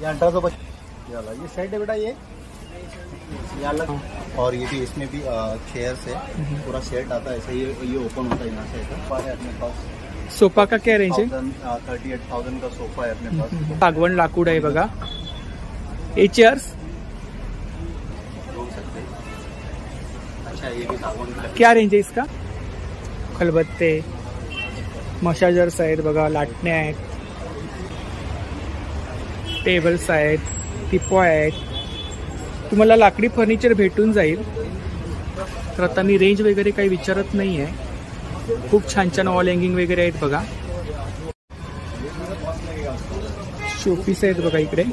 ये 1825 ये सेट है बेटा ये अलग। और ये भी इसमें भी चेयर्स है, पूरा सेट आता है ऐसा। ये ओपन होता है यहाँ से ऐसा। है अपने पास सोफा का क्या रेंज है? 38,000 का सोफा है अपने पास। सागवान लाकूड आहे बघा। ये चेयर्स अच्छा, ये भी सागवान का। क्या रेंज आहे इसका? खलबत्ते, मशाजर्स आहेत बघा, लाटणे आहेत, टेबल्स आहेत, टिपॉय आहेत। तुम्हाला लाकडी फर्निचर भेटून जाईल। तर आता मी रेंज वगैरे काही विचारत नाही आहे। खूप छान छान वॉल हँगिंग वगैरे आहेत बघा। शोपीस आहेत बघा इकडे।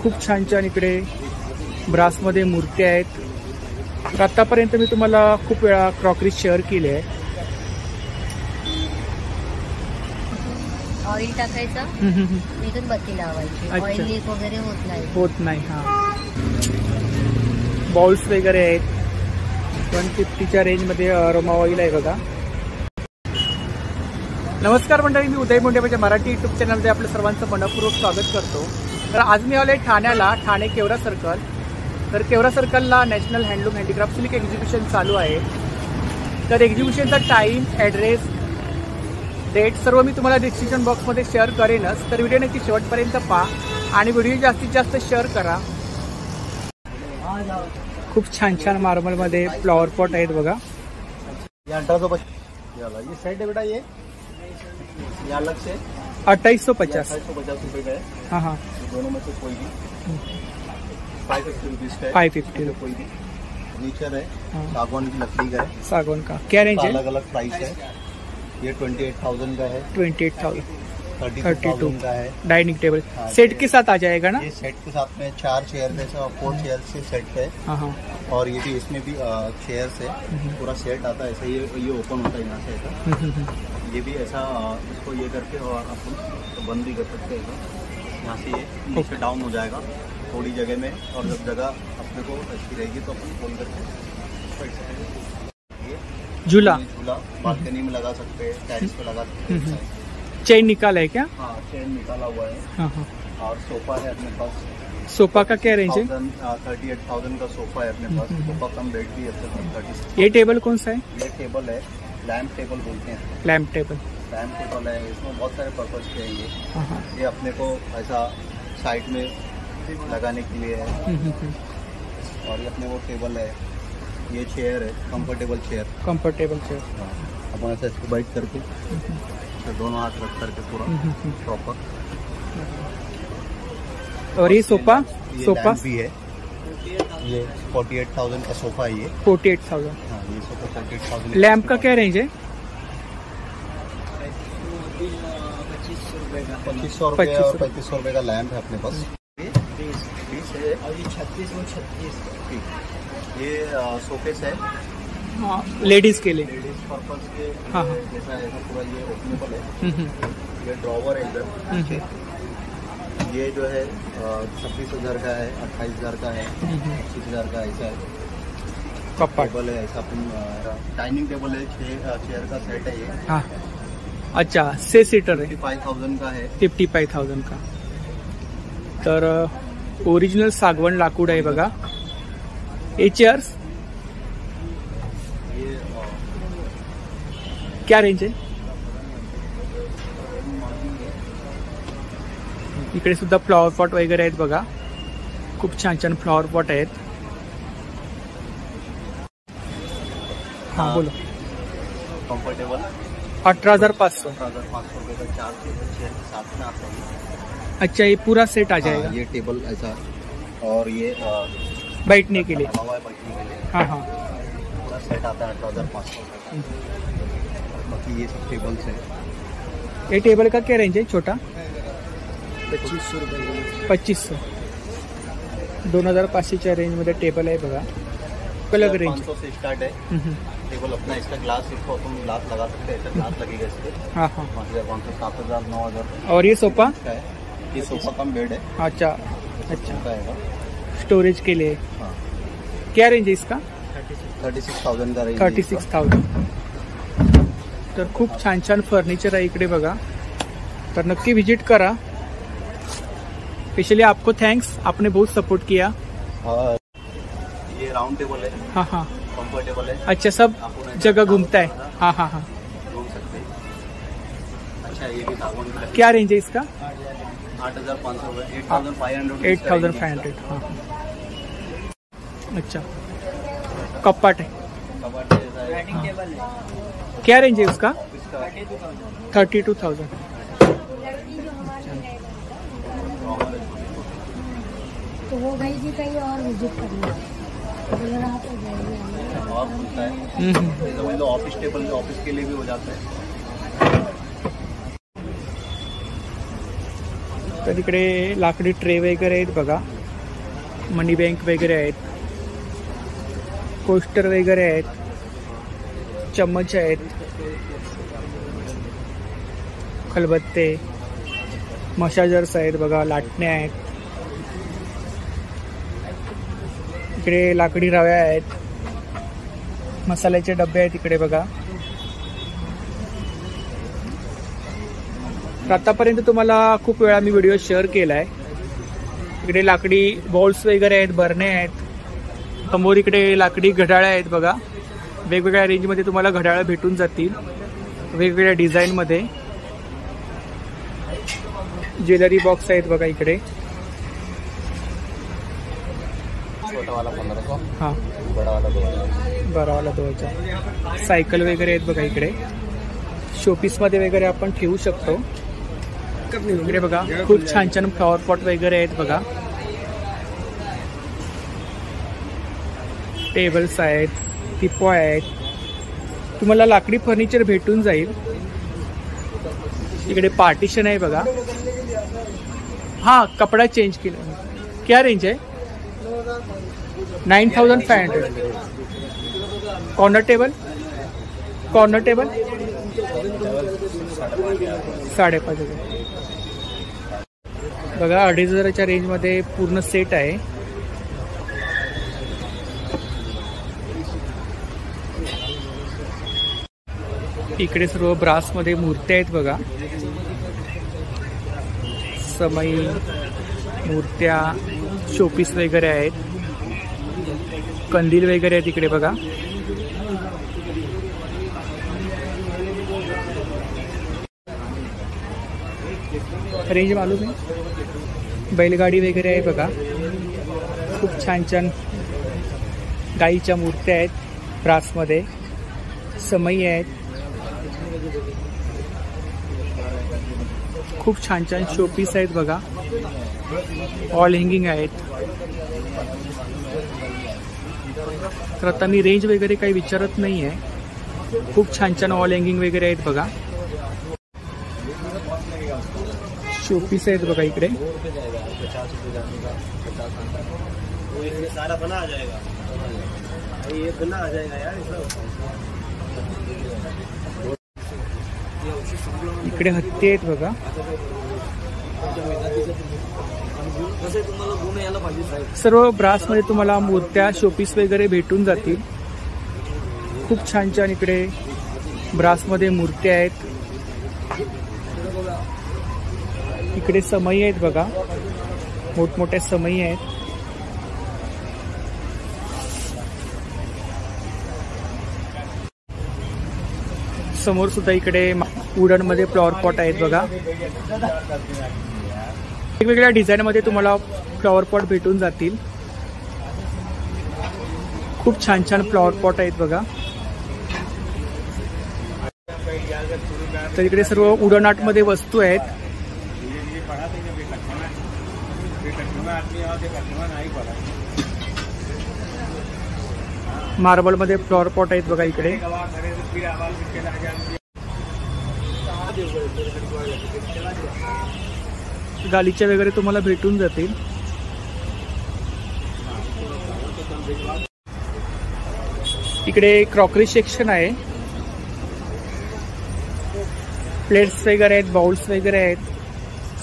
खूप छान छान इकडे ब्रासमध्ये मूर्ती आहेत। तर आतापर्यंत मी तुम्हाला खूप वेळा क्रॉकरी शेअर केली आहे। ऑइल टाकायचं, इथून बत्ती लावायची। ऑइल लीक वगैरे होत नाही। हा, बॉल्स वगैरे आहेत। 150च्या रेंजमध्ये अरोमा ऑइल आहे बघा। नमस्कार मंडळी, मी उदय मुंडे माझ्या मराठी यूट्यूब चॅनलमध्ये आपलं सर्वांचं मनपूर्वक स्वागत करतो। तर आज मी आलोय ठाण्याला, ठाणे केवरा सर्कल। तर केवरा सर्कलला national handloom handicraft silk exhibition चालू आहे। तर एक्झिबिशनचा टाईम, ॲड्रेस, डेट सर्व मी तुम्हाला डिस्क्रिप्शन बॉक्समध्ये शेअर करेनच। तर व्हिडिओ नक्की शेवटपर्यंत पहा आणि व्हिडिओ जास्तीत जास्त शेअर करा। खूप छान छान मार्बलमध्ये फ्लॉवर पॉट आहेत बघा। ये 1825 ये सेट है बेटा ये अलग से 2850 रुपए का है। हाँ हाँ, दोनों में से कोई भी 550 रुपीज का है। 550 कोई भी फर्नीचर है, सागवान की लकड़ी का है। सागवान का क्या रेंज है? अलग अलग प्राइस है। ये 28,000 का है, 28,000, 32,000 का है। डाइनिंग टेबल सेट के साथ आ जाएगा ना? ये सेट के साथ में 4 चेयर जैसा 4 चेयर से सेट है। हाँ हाँ। और ये भी इसमें भी चेयर्स है, पूरा सेट आता है ऐसा। ये ओपन होता है यहाँ से ऐसा। ये भी ऐसा इसको ये करके और अपन तो बंद भी कर सकते हैं। यहाँ से ये नीचे डाउन हो जाएगा थोड़ी जगह में, और जब जगह अपने को अच्छी रहेगी तो अपन खोल करके बैठ सकते हैं। झूला बालकनी में लगा सकते हैं, टेरेस पे लगा सकते हैं। चेन निकाला है क्या? हाँ, चेन निकाला हुआ है। हाँ हाँ। और सोफा है अपने पास। सोफा का क्या रेंज है? 38,000 का सोफा है अपने पास। सोफा कम बेड भी है अपने पास 30। ये टेबल कौन सा है? ये टेबल है, लैम्प टेबल बोलते हैं। लैम्प टेबल है। इसमें बहुत सारे पर्पज के हैं ये। हाँ। ये अपने को ऐसा साइड में लगाने के लिए है। और ये अपने वो टेबल है। ये चेयर है, कंफर्टेबल चेयर। अपन ऐसा इसको बैठ करके दोनों हाथ रख करके पूरा प्रॉपर। और ये सोफा भी है। ये 48,000 का सोफा है ये। 48,000। हाँ, ये सोफा 48,000। लैम्प का क्या रेंज है? 2500 रुपये और 3500 रुपये का लैम्प है अपने पास। 20 है और ये 36 और 36। ये सोफेस है, हाँ, लेडीज के लिए, लेडीज पर्पज के। हाँ। जैसा ऐसा पूरा ये ओपनेबल है। ये ड्रॉवर है इधर। ये जो है 26,000 का है, 28,000 का है, 25,000 का ऐसा है। टेबल है ऐसा अपन। डाइनिंग टेबल है, 6 चेयर का सेट है ये। हाँ, अच्छा 6 सीटर है। 55,000 का है। 55,000 का। तर ओरिजिनल सागवान लाकूड आहे बघा। ये चेयर्स क्या रेंज आहे? इकडे सुद्धा फ्लॉवर पॉट वगैरे आहेत बघा। खूप छान छान फ्लॉवर पॉट आहेत। हाँ बोलो। कंफर्टेबल 18,500। 18,500 रुपये का 4 चेयर के साथ में आता है। अच्छा, ये पूरा सेट आ जाएगा? ये टेबल ऐसा, और ये बैठने के लिए। बैठने के लिए। हाँ हाँ। पूरा सेट आता है 18,500 रुपये का। बाकी ये सब टेबल्स है। ये टेबल का क्या रेंज है? छोटा 2500 रुपये। 2500। 2,500च्या रेंजमध्ये टेबल आहे बघा। अलग रेंज 500 से स्टार्ट है टेबल अपना। इसका ग्लास, इसको अपन ग्लास लगा सकते हैं, ऐसा ग्लास लगेगा इसके। हाँ हाँ। 5,500, 7,000, 9,000। और ये सोफा? ये सोफा कम बेड है। अच्छा, अच्छा है। स्टोरेज के लिए। हाँ। क्या रेंज है इसका? 36,000 का रेंज. 36,000. तर खूप छान छान फर्निचर आहे इकडे बघा. तर नक्की विजिट करा. स्पेशली आपको थैंक्स, आपने बहुत सपोर्ट किया. और ये राउंड टेबल है. हाँ हाँ. कंफर्टेबल है. अच्छा, सब जगह घूमता है. हाँ हाँ हाँ. घूम सकते हैं. अच्छा, ये भी सागवान का. क्या रेंज है इसका? 8,500. 8,500. 8,500. हाँ. अच्छा, कपाट है. कबाड़ है. क्या रेंज है उसका? इसका 32,000. तो वो भाई जी कहीं और विजिट करना अगर आप जाएंगे और खुलता है. ये समझ लो ऑफिस टेबल, ऑफिस के लिए भी हो जाता है. तर इकडे लाकडी ट्रे वगैरे आहेत बघा. मनी बँक वगैरे आहेत. कोस्टर वगैरे आहेत. चम्मच आहेत. खलबत्ते, मशाजर्स आहेत बघा. लाटणे आहेत. इकडे लाकडी रव्या आहेत. मसाल्याचे डबे आहेत इकडे बघा. आतापर्यंत तुम्हाला खूप वेळा मी व्हिडिओ शेअर केला आहे. इकडे लाकडी बॉल्स वगैरे आहेत, बरणे आहेत. समोर इकडे लाकडी घड्याळ्या आहेत बघा. वेगवेगळ्या रेंजमध्ये तुम्हाला घड्याळ्या भेटून जातील, वेगवेगळ्या डिझाईनमध्ये. ज्वेलरी बॉक्स आहेत बघा इकडे. छोटा वाला 1,500. हां, बड़ा वाला 2,000. बरावाला 2,000. सायकल वगैरे आहेत बघा इकडे. शोपीसमध्ये वगैरे आपण ठेवू शकतो. इकडे बघा खूप छान छान फ्लॉवर पॉट वगैरे आहेत बघा. टेबल्स आहेत, टिपॉय आहेत. तुम्हाला लाकडी फर्निचर भेटून जाईल. इकडे पार्टिशन आहे बघा. हां, कपडा चेंज केला. क्या रेंज आहे? 9,500. कॉर्नर टेबल, कॉर्नर टेबल 5,500 बघा. 2,500च्या रेंजमध्ये पूर्ण सेट आहे. इकडे सर्व ब्रासमध्ये मूर्त्या आहेत बघा. समई, मूर्त्या, शोपीस वगैरे आहेत. कंदील वगैरे आहेत इकडे बघा. रेंज मालूम आहे. बैलगाडी वगैरे आहे बघा. खूप छान छान गाईच्या मूर्त्या आहेत ब्रासमध्ये. समई आहेत. खूप छान छान शोपीस आहेत बघा. ऑल हँगिंग आहेत. तर आता मी रेंज वगैरे काही विचारत नाही आहे. खूप छान छान ऑल हँगिंग वगैरे आहेत बघा. शोपीस आहेत बघा इकडे. सारा बना आ जाएगा. ये बना आ जाएगा यार. इकडे हत्ती आहेत बघा. सर्व ब्रासमध्ये तुम्हाला मूर्त्या, शोपीस वगैरे भेटून जातील. खूप छान छान इकडे ब्रासमध्ये मूर्त्या आहेत. इकडे समई आहेत बघा. मोठमोठ्या समई आहेत. समोर सुद्धा इकडे वुडन मध्ये फ्लॉवर पॉट आहेत बघा. वेगवेगळ्या डिझाईन मध्ये तुम्हाला फ्लॉवर पॉट भेटून जातील. खूप छान छान फ्लॉवर पॉट आहेत बघा. तर इकडे सर्व वुडन आर्ट मध्ये वस्तू आहेत. मार्बल मध्ये फ्लॉवर पॉट आहेत बघा इकडे. गालीच्या वगैरे तुम्हाला भेटून जातील. इकडे क्रॉकरी सेक्शन आहे. प्लेट्स वगैरे आहेत, बाउल्स वगैरे आहेत,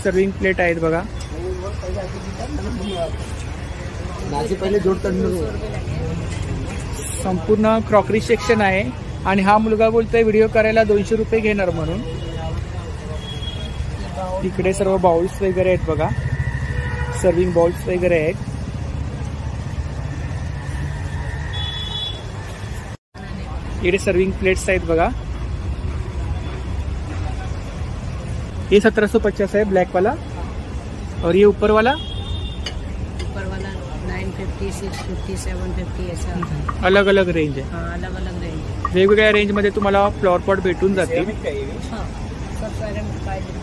सर्विंग प्लेट आहेत बघा. संपूर्ण क्रॉकरी सेक्शन आहे आणि हा मुलगा बोलतोय व्हिडिओ करायला 200 रुपये घेणार म्हणून. इकडे सर्व बाउल्स वगैरे आहेत बघा, सर्विंग बाउल्स वगैरे आहेत. इकडे सर्विंग प्लेट्स आहेत बघा. ये 1750 है ब्लैक वाला, और ये ऊपर वाला 950, 650, 750 ऐसा अलग अलग रेंज आहे. हाँ, अलग अलग रेंज. वेगवेगळ्या रेंज मध्ये तुम्हाला फ्लॉवर पॉट भेटून जातील. हाँ, सब सारे पाहिजे.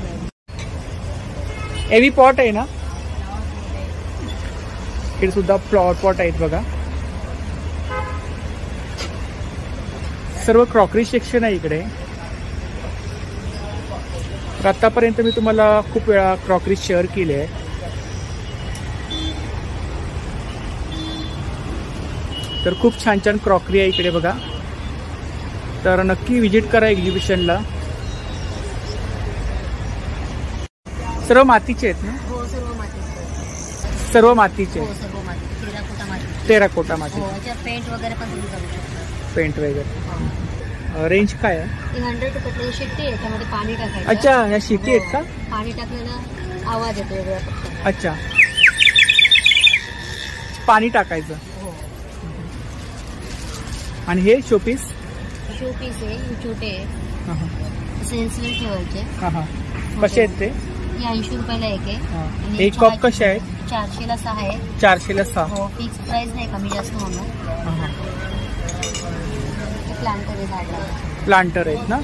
हेवी पॉट आहे ना, इकडे सुद्धा फ्लॉवर पॉट आहेत बघा. सर्व क्रॉकरी सेक्शन आहे इकडे. आतापर्यंत मी तुम्हाला खूप वेळा क्रॉकरी शेअर केली आहे. तर खूप छान छान क्रॉकरी आहे इकडे बघा. तर नक्की विजिट करा एक्झिबिशनला. सर्व मातीचे आहेत ना? हो, सर्व मातीचे. सर्व मातीचे. हो, सर्व माती. टेराकोटा माती. टेराकोटा माती. हो, याच्यावर पेंट वगैरे पण तुम्ही करू शकता. पेंट वगैरे. रेंज काय आहे? ती 100 रुपये शिट्टी आहे, त्यामध्ये पाणी टाकायचं. अच्छा, ह्या शिटी आहेत का? पाणी टाकलेलं आवाज येतो वेगळा फक्त. अच्छा, पाणी टाकायचं. हो. आणि हे शोपीस? शो पीस आहे, हे छोटे आहे. हां सेन्सवर ठेवायचे. हां. कसे आहेत ते? हे 80 रुपयाला एक आहे. आणि एक कप कसे आहेत? 400 ला 6 आहे. 400 ला 6. हो, फिक्स प्राइस नाही, कमी जास्त होणार. प्लांटर आहे झाडला. प्लांटर आहेत ना?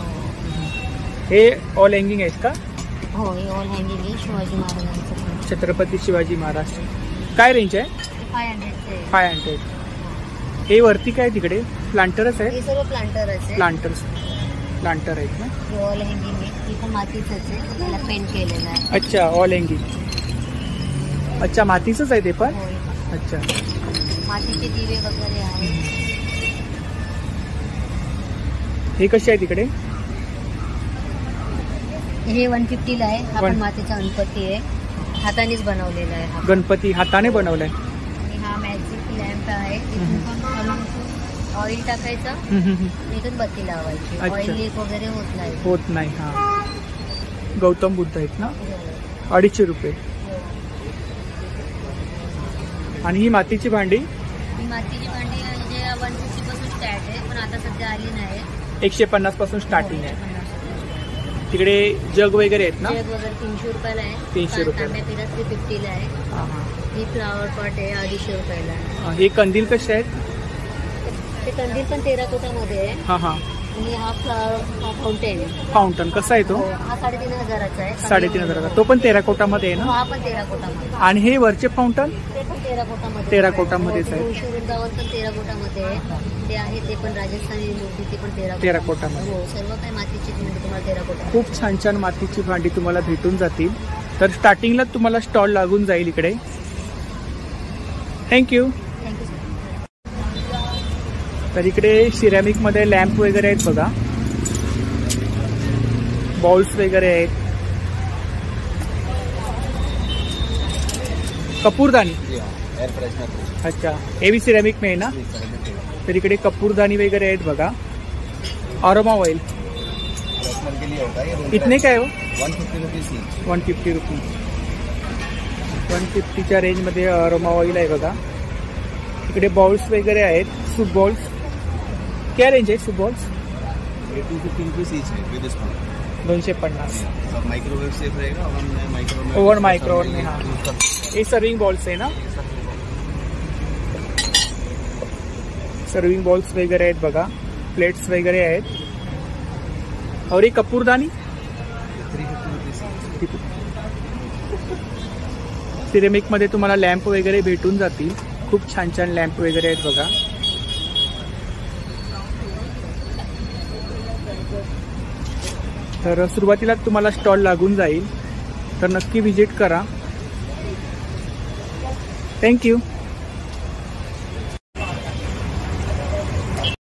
हे ऑल हँगिंग आहेत का? हो, हे ऑल हँगिंग आहे, शिवाजी महाराजांचं. छत्रपती शिवाजी महाराज. काय रेंज आहे? 500. 500. हे वरती काय तिकडे प्लांटरच आहे? हे सर्व प्लांटरच आहे. प्लांटर आहेत ना? हे ऑल हँगिंग आहे, ही पण मातीचंच आहे, त्याला पेंट केलेलं आहे. अच्छा, ऑल हँगिंग. अच्छा, मातीचंच आहे ते पण? हो, हे अच्छा. मातीचे दिवे वगैरे आहे. हे कसे आहे तिकडे? हे 150 ला आहे. हा पण One- मातीचा गणपती आहे, हातानेच बनवलेला आहे हा. गणपती हाताने बनवलाय. आणि हा मॅजिक लॅम्प आहे, इथून पण खालून ऑइल टाकायचं, इथून बत्ती लावायची. अच्छा. ऑइल लीक वगैरे होत नाही. होत नाही. हा, गौतम बुद्ध आहेत ना? 250 रुपये. आणि ही मातीची भांडी? ही मातीची भांडी म्हणजे 150 पासून स्टार्ट आहे, पण आता सध्या आली नाही. 150 पासून स्टार्टिंग आहे. तिकडे जग वगैरे आहेत ना? जग वगैरे 300 रुपयाला आहे. 300 रुपयाला. तांब्या पिरा 350 ला आहे. हां हां. ही फ्लावर पॉट आहे 250 रुपयाला आहे. हे कंदील कसे आहेत? ते कंदील पण टेराकोटामध्ये आहे. हां हां. आणि हा फाउंटेन आहे. फाउंटन कसा आहे तो? हो, हा 3,500चा आहे. 3,500. तो पण टेराकोटामध्ये आहे हो, ना? हा पण टेराकोटामध्ये. आणि हे वरचे फाउंटन? ते पण टेराकोटामध्ये. टेराकोटामध्येच आहे. तुळशी वृंदावन पण टेराकोटामध्ये आहे. ते आहे, ते पण राजस्थानी मूर्ती, ते पण टेराकोटामध्ये. हो, सर्व काही मातीची म्हणजे तुम्हाला टेराकोटा. खूप छान छान मातीची भांडी तुम्हाला भेटून जातील. तर स्टार्टिंगला तुम्हाला स्टॉल लागून जाईल इकडे. थँक्यू. Thank you sir. तर इकडे सिरॅमिक मध्ये लॅम्प वगैरे आहेत बघा, बॉल्स वगैरे आहेत. कपूरदानी. Air freshener. अच्छा, हे भी सिरॅमिक में आहे ना? तर इकडे कपूरदानी वगैरे आहेत बघा. अरोमा ऑइल फ्रेशनर के लिए होता है ये. इतने काय हो? 150 रुपीज ईच. 150 रुपीज. 150च्या रेंजमध्ये अरोमा ऑइल आहे बघा. इकडे बॉल्स वगैरे आहेत, सूप बॉल्स. क्या रेंज आहे सूप बॉल्स? ये 250 रुपीज ईच है विद डिस्काउंट. 250. सब माइक्रोवेव सेफ रहेगा. ओवन में माइक्रोवेव. ओवन माइक्रोवेव में. हाँ, ये सर्विंग बॉल्स आहे ना? सर्विंग बॉल्स वगैरे आहेत बघा, प्लेट्स वगैरे आहेत. और ये कपूरदानी 350 रुपीज. सिरेमिक मध्ये तुम्हाला लॅम्प वगैरे भेटून जातील. खूप छान छान लॅम्प वगैरे आहेत बघा. तर सुरुवातीला तुम्हाला स्टॉल लागून जाईल, तर नक्की विजिट करा. थँक्यू.